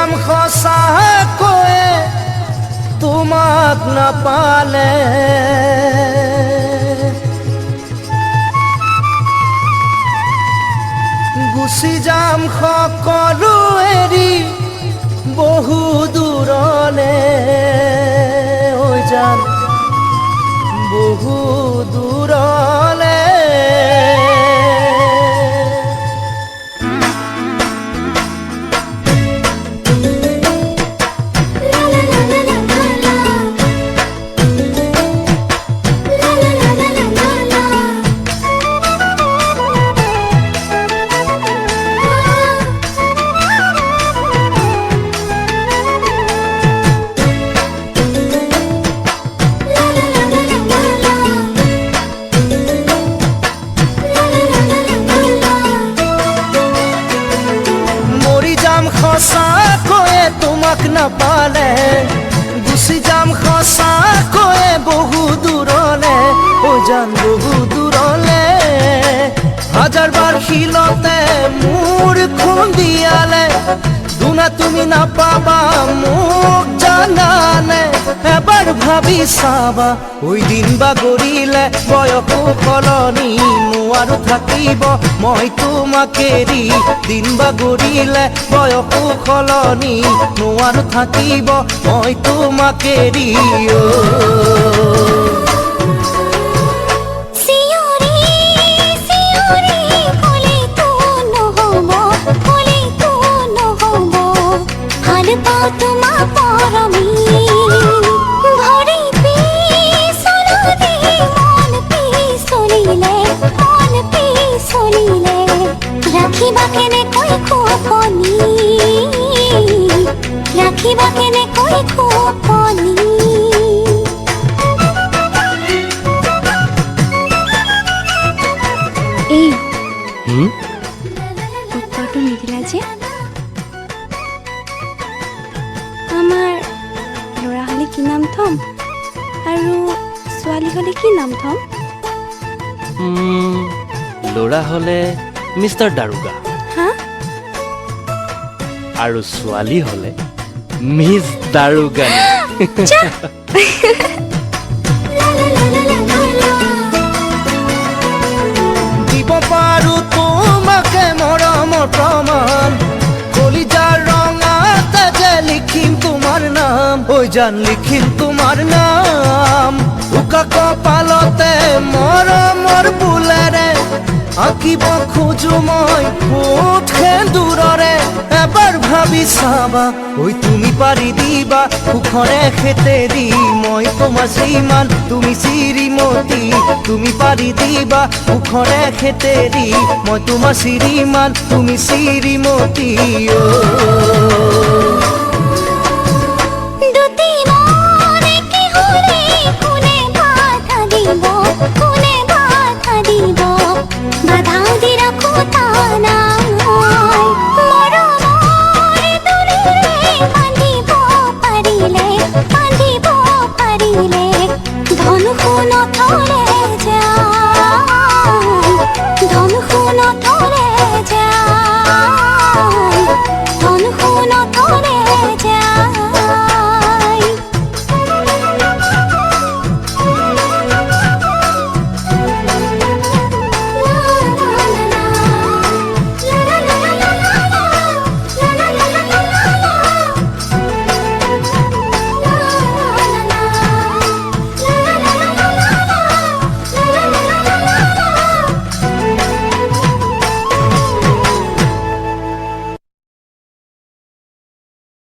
যাম সঁচাকৈয়ে তোমাক নাপালে। গুচি যাম সকলো এৰি বহু দূৰলে, হৈ যাম বহু দূৰলে। সঁচাকৈয়ে তোমাক নাপালে, গুচি যাম সঁচাকৈয়ে বহু দূৰলে, হৈ যাম বহু দূৰলে। হাজাৰবাৰ শিলতে মোৰ খুন্দিয়ালে, দুনা তুমি নাপাবা মোক জানানে। এবাৰ ভাবি চাবা ওই দিন বাগৰিলে, বয়সো সলনি নোৱাৰো থাকিব মই তোমাক এৰি। দিন বাগৰিলে বয়সো সলনি নোৱাৰো থাকিব মই তোমাক এৰি। ৰাখিবা কেনে কৈ খুপনি, ৰাখিবা কেনে কৈ খুপনি। এই উত্তৰটো নিদিলা যে? আমাৰ ল'ৰা হ'লে কি নাম থ'ম আৰু ছোৱালী হ'লে কি নাম থ'ম? ল'ৰা হ'লে মিষ্টাৰ দাৰোগা, আৰু ছোৱালী হ'লে মিছ দাৰোগা। দিব পাৰো তোমাকে মৰমৰ প্ৰমাণ, কলিজাৰ ৰঙাতে যে লিখিম তোমাৰ নাম, হৈ যান লিখিম তোমাৰ নাম। উকা কপালতে মৰমৰ বুলেৰে আঁকিব খোজো মই ফুট সেন্দুৰৰে। এবাৰ ভাবি চাবা ঐ তুমি পাৰি দিবা সুখৰে খেতেৰি, মই তোমাৰ শ্ৰীমান তুমি শ্ৰীমতী। তুমি পাৰি দিবা সুখৰে খেতেৰি, মই তোমাৰ শ্ৰীমান তুমি শ্ৰীমতী। ধন শুন